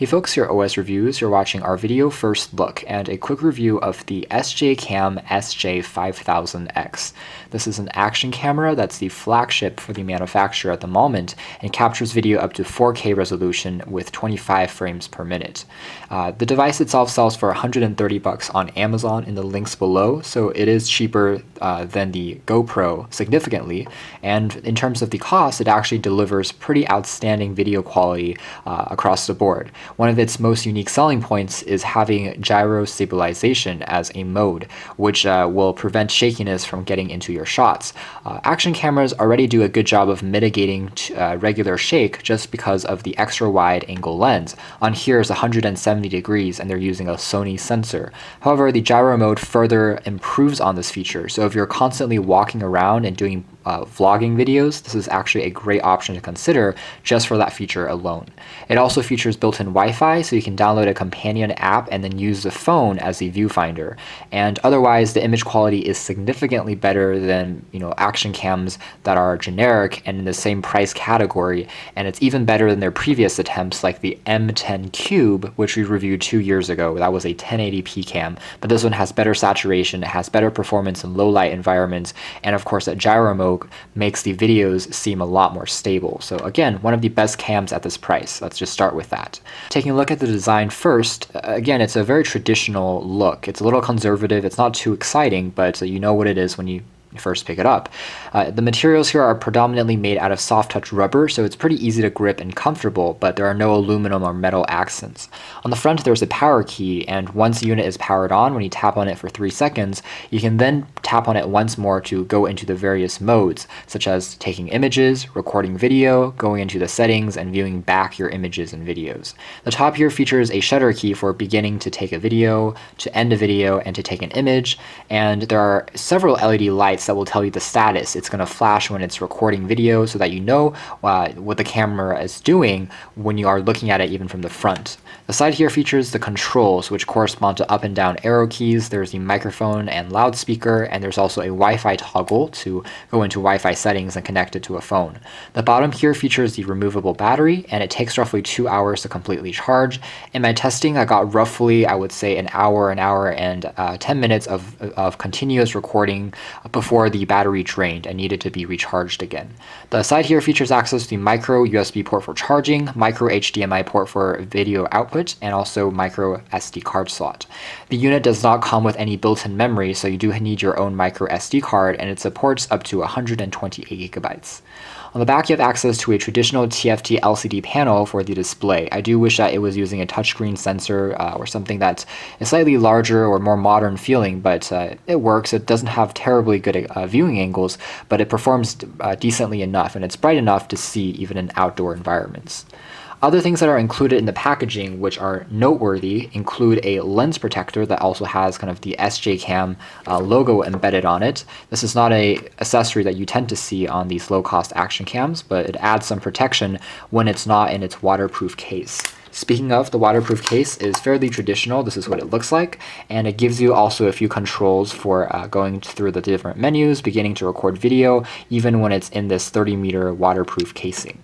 Hey folks, your OS Reviews. You're watching our video first look and a quick review of the SJCAM SJ5000X. This is an action camera that's the flagship for the manufacturer at the moment and captures video up to 4K resolution with 25 frames per minute. The device itself sells for $130 on Amazon in the links below, so it is cheaper than the GoPro significantly, and in terms of the cost, it actually delivers pretty outstanding video quality across the board. One of its most unique selling points is having gyro stabilization as a mode, which will prevent shakiness from getting into your shots. Action cameras already do a good job of mitigating regular shake just because of the extra wide angle lens. On here is 170 degrees and they're using a Sony sensor. However, the gyro mode further improves on this feature, so if you're constantly walking around and doing vlogging videos, this is actually a great option to consider just for that feature alone. It also features built-in Wi-Fi, so you can download a companion app and then use the phone as the viewfinder. And otherwise, the image quality is significantly better than action cams that are generic and in the same price category, and it's even better than their previous attempts like the M10 Cube, which we reviewed 2 years ago. That was a 1080p cam, but this one has better saturation, it has better performance in low light environments, and of course that gyro mode makes the videos seem a lot more stable. So again, one of the best cams at this price. Let's just start with that. Taking a look at the design first, again, it's a very traditional look. It's a little conservative, it's not too exciting, but you know what it is when you first pick it up. The materials here are predominantly made out of soft touch rubber, so it's pretty easy to grip and comfortable, but there are no aluminum or metal accents. On the front there's a power key, and once the unit is powered on, when you tap on it for 3 seconds, you can then tap on it once more to go into the various modes, such as taking images, recording video, going into the settings, and viewing back your images and videos. The top here features a shutter key for beginning to take a video, to end a video, and to take an image, and there are several LED lights that will tell you the status. It's going to flash when it's recording video so that you know what the camera is doing when you are looking at it even from the front. The side here features the controls, which correspond to up and down arrow keys. There's the microphone and loudspeaker, and there's also a Wi-Fi toggle to go into Wi-Fi settings and connect it to a phone. The bottom here features the removable battery, and it takes roughly 2 hours to completely charge. In my testing, I got roughly, I would say, an hour and 10 minutes of continuous recording before the battery drained and needed to be recharged again. The side here features access to the micro USB port for charging, micro HDMI port for video output, and also micro SD card slot. The unit does not come with any built-in memory, so you do need your own micro SD card, and it supports up to 128 gigabytes. On the back, you have access to a traditional TFT LCD panel for the display. I do wish that it was using a touchscreen sensor or something that's slightly larger or more modern feeling, but it works. It doesn't have terribly good viewing angles, but it performs decently enough, and it's bright enough to see even in outdoor environments. Other things that are included in the packaging which are noteworthy include a lens protector that also has kind of the SJCAM logo embedded on it. This is not an accessory that you tend to see on these low-cost action cams, but it adds some protection when it's not in its waterproof case. Speaking of, the waterproof case is fairly traditional. This is what it looks like, and it gives you also a few controls for going through the different menus, beginning to record video, even when it's in this 30-meter waterproof casing.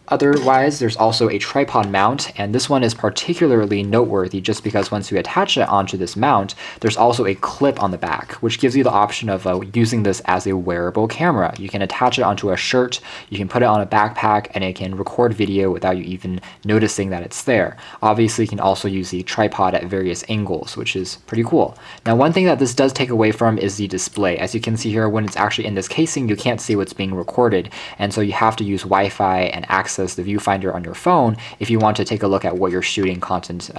Otherwise, there's also a tripod mount, and this one is particularly noteworthy just because once you attach it onto this mount, there's also a clip on the back, which gives you the option of using this as a wearable camera. You can attach it onto a shirt, you can put it on a backpack, and it can record video without you even noticing that it's there. Obviously, you can also use the tripod at various angles, which is pretty cool. Now, one thing that this does take away from is the display. As you can see here, when it's actually in this casing, you can't see what's being recorded, and so you have to use Wi-Fi and access the viewfinder on your phone if you want to take a look at what your shooting content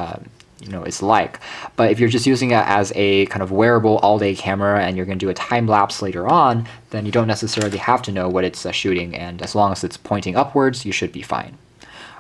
is like. But if you're just using it as a kind of wearable all-day camera and you're going to do a time lapse later on, then you don't necessarily have to know what it's shooting, and as long as it's pointing upwards, you should be fine.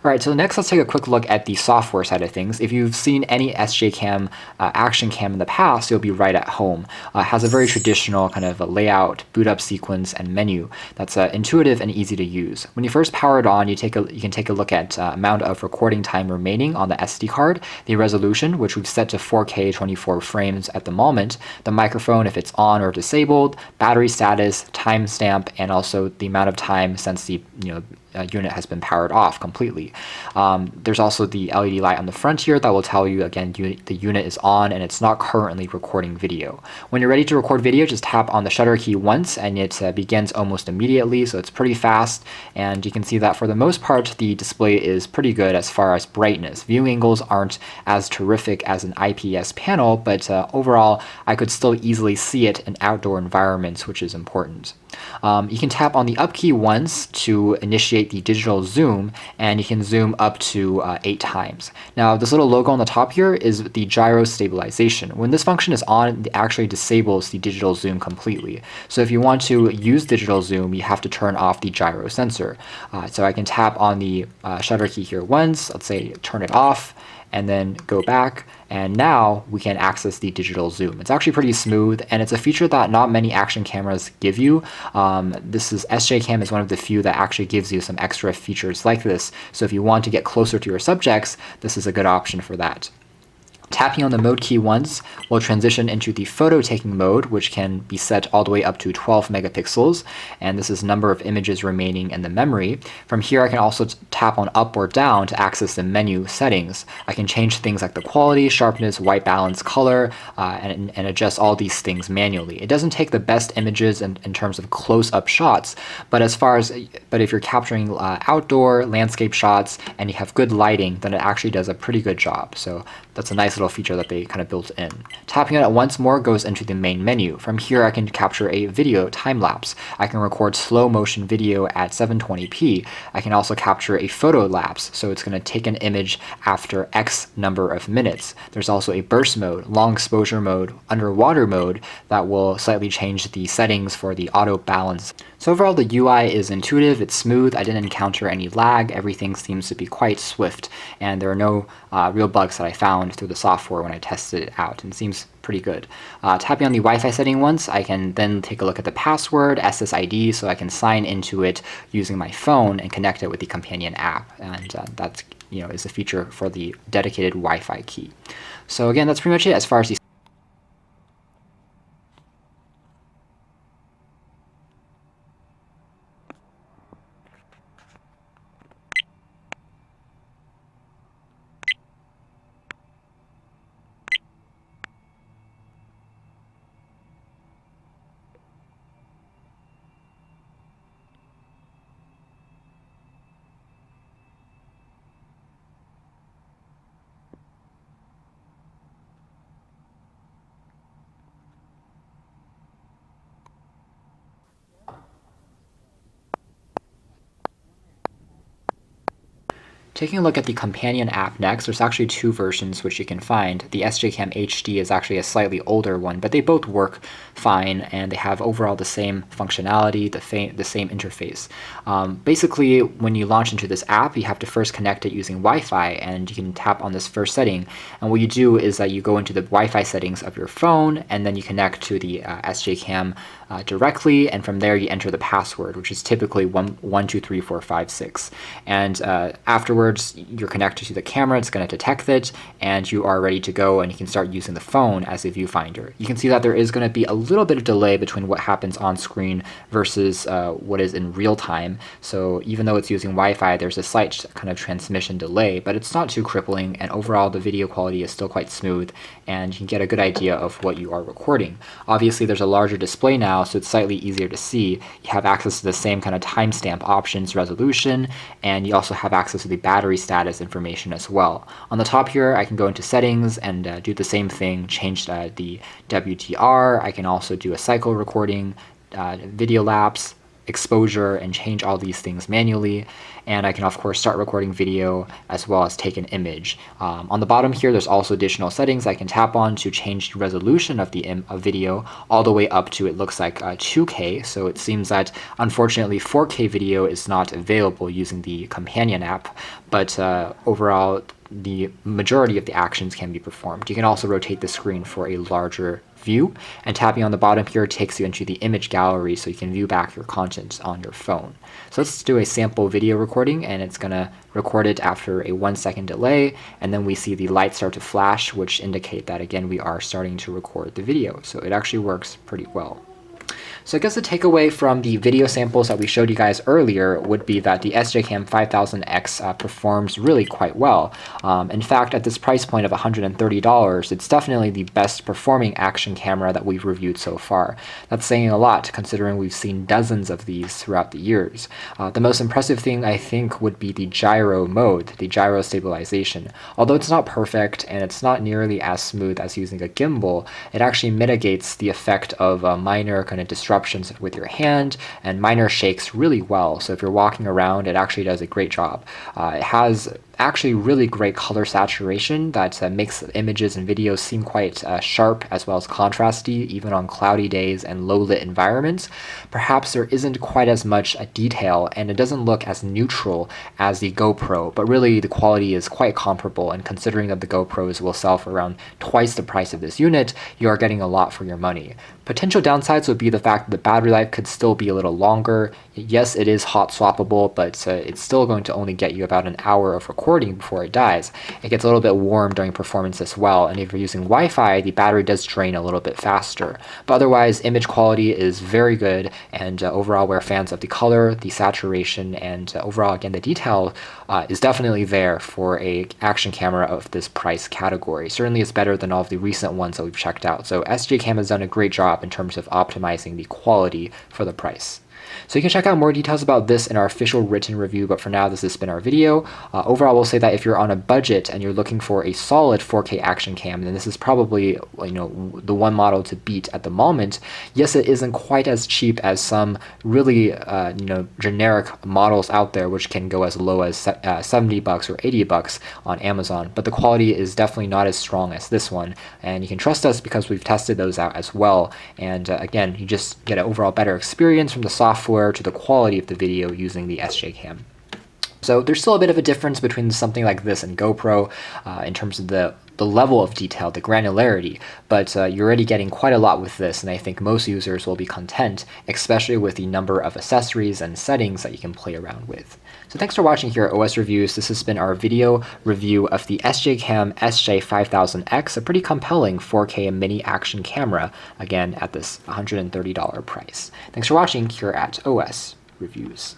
Alright, so next let's take a quick look at the software side of things. If you've seen any SJCAM action cam in the past, you'll be right at home. It has a very traditional kind of a layout, boot up sequence, and menu that's intuitive and easy to use. When you first power it on, you can take a look at amount of recording time remaining on the SD card, the resolution, which we've set to 4K 24 frames at the moment, the microphone if it's on or disabled, battery status, timestamp, and also the amount of time since the unit has been powered off completely. There's also the LED light on the front here that will tell you, again, the unit is on and it's not currently recording video. When you're ready to record video, just tap on the shutter key once and it begins almost immediately, so it's pretty fast. And you can see that for the most part, the display is pretty good as far as brightness. Viewing angles aren't as terrific as an IPS panel, but overall, I could still easily see it in outdoor environments, which is important. You can tap on the up key once to initiate the digital zoom, and you can zoom up to 8 times. Now, this little logo on the top here is the Gyro Stabilization. When this function is on, it actually disables the digital zoom completely. So if you want to use digital zoom, you have to turn off the gyro sensor. So I can tap on the shutter key here once, let's say turn it off, and then go back, and now we can access the digital zoom. It's actually pretty smooth, and it's a feature that not many action cameras give you. SJCAM is one of the few that actually gives you some extra features like this, so if you want to get closer to your subjects, this is a good option for that. Tapping on the mode key once will transition into the photo taking mode, which can be set all the way up to 12 megapixels, and this is number of images remaining in the memory. From here, I can also tap on up or down to access the menu settings. I can change things like the quality, sharpness, white balance, color, and adjust all these things manually. It doesn't take the best images in terms of close-up shots, but if you're capturing outdoor landscape shots and you have good lighting, then it actually does a pretty good job. So that's a nice little feature that they kind of built in. Tapping on it once more goes into the main menu. From here, I can capture a video time lapse. I can record slow motion video at 720p. I can also capture a photo lapse, so it's going to take an image after X number of minutes. There's also a burst mode, long exposure mode, underwater mode that will slightly change the settings for the auto balance. So overall, the UI is intuitive, it's smooth, I didn't encounter any lag, everything seems to be quite swift, and there are no real bugs that I found through the software when I tested it out, and it seems pretty good. Tapping on the Wi-Fi setting once, I can then take a look at the password, SSID, so I can sign into it using my phone and connect it with the companion app, and that is a feature for the dedicated Wi-Fi key. So again, that's pretty much it as far as the Taking a look at the companion app next, there's actually 2 versions which you can find. The SJCAM HD is actually a slightly older one, but they both work fine and they have overall the same functionality, the same interface. Basically, when you launch into this app, you have to first connect it using Wi-Fi, and you can tap on this first setting. And what you do is that you go into the Wi-Fi settings of your phone, and then you connect to the SJCAM directly, and from there you enter the password, which is typically 123456. And afterwards, you're connected to the camera, it's going to detect it, and you are ready to go, and you can start using the phone as a viewfinder. You can see that there is going to be a little bit of delay between what happens on screen versus what is in real time. So even though it's using Wi-Fi, there's a slight kind of transmission delay, but it's not too crippling, and overall the video quality is still quite smooth, and you can get a good idea of what you are recording. Obviously, there's a larger display now, so it's slightly easier to see. You have access to the same kind of timestamp options, resolution, and you also have access to the battery status information as well. On the top here, I can go into settings and do the same thing, change the WTR. I can also do a cycle recording, video lapse, exposure, and change all these things manually. And I can of course start recording video as well as take an image. On the bottom here, there's also additional settings I can tap on to change the resolution of the video all the way up to, it looks like 2K. So it seems that unfortunately 4K video is not available using the companion app, but overall the majority of the actions can be performed. You can also rotate the screen for a larger view, and tapping on the bottom here takes you into the image gallery so you can view back your content on your phone. So let's do a sample video recording, and it's going to record it after a 1-second delay, and then we see the lights start to flash, which indicate that again we are starting to record the video. So it actually works pretty well. So I guess the takeaway from the video samples that we showed you guys earlier would be that the SJCAM 5000X performs really quite well. In fact, at this price point of $130, it's definitely the best performing action camera that we've reviewed so far. That's saying a lot considering we've seen dozens of these throughout the years. The most impressive thing I think would be the gyro mode, the gyro stabilization. Although it's not perfect and it's not nearly as smooth as using a gimbal, it actually mitigates the effect of minor kind of disruptions with your hand and minor shakes really well. So if you're walking around, it actually does a great job. It has actually really great color saturation that makes images and videos seem quite sharp as well as contrasty, even on cloudy days and low lit environments. Perhaps there isn't quite as much detail and it doesn't look as neutral as the GoPro, but really the quality is quite comparable, and considering that the GoPros will sell for around twice the price of this unit, you are getting a lot for your money. Potential downsides would be the fact that the battery life could still be a little longer. Yes, it is hot swappable, but it's still going to only get you about an hour of recording before it dies. It gets a little bit warm during performance as well, and if you're using Wi-Fi, the battery does drain a little bit faster. But otherwise, image quality is very good, and overall we're fans of the color, the saturation, and overall, again, the detail is definitely there for a action camera of this price category. Certainly it's better than all of the recent ones that we've checked out. So SJCAM has done a great job in terms of optimizing the quality for the price. So you can check out more details about this in our official written review, but for now this has been our video. Overall, we'll say that if you're on a budget and you're looking for a solid 4K action cam, then this is probably the one model to beat at the moment. Yes, it isn't quite as cheap as some really generic models out there, which can go as low as $70 or $80 on Amazon, but the quality is definitely not as strong as this one, and you can trust us because we've tested those out as well. And again, you just get an overall better experience from the software to the quality of the video using the SJCAM. So there's still a bit of a difference between something like this and GoPro in terms of the level of detail, the granularity, but you're already getting quite a lot with this, and I think most users will be content, especially with the number of accessories and settings that you can play around with. So thanks for watching here at OS Reviews. This has been our video review of the SJCAM SJ5000X, a pretty compelling 4K mini action camera, again at this $130 price. Thanks for watching here at OS Reviews.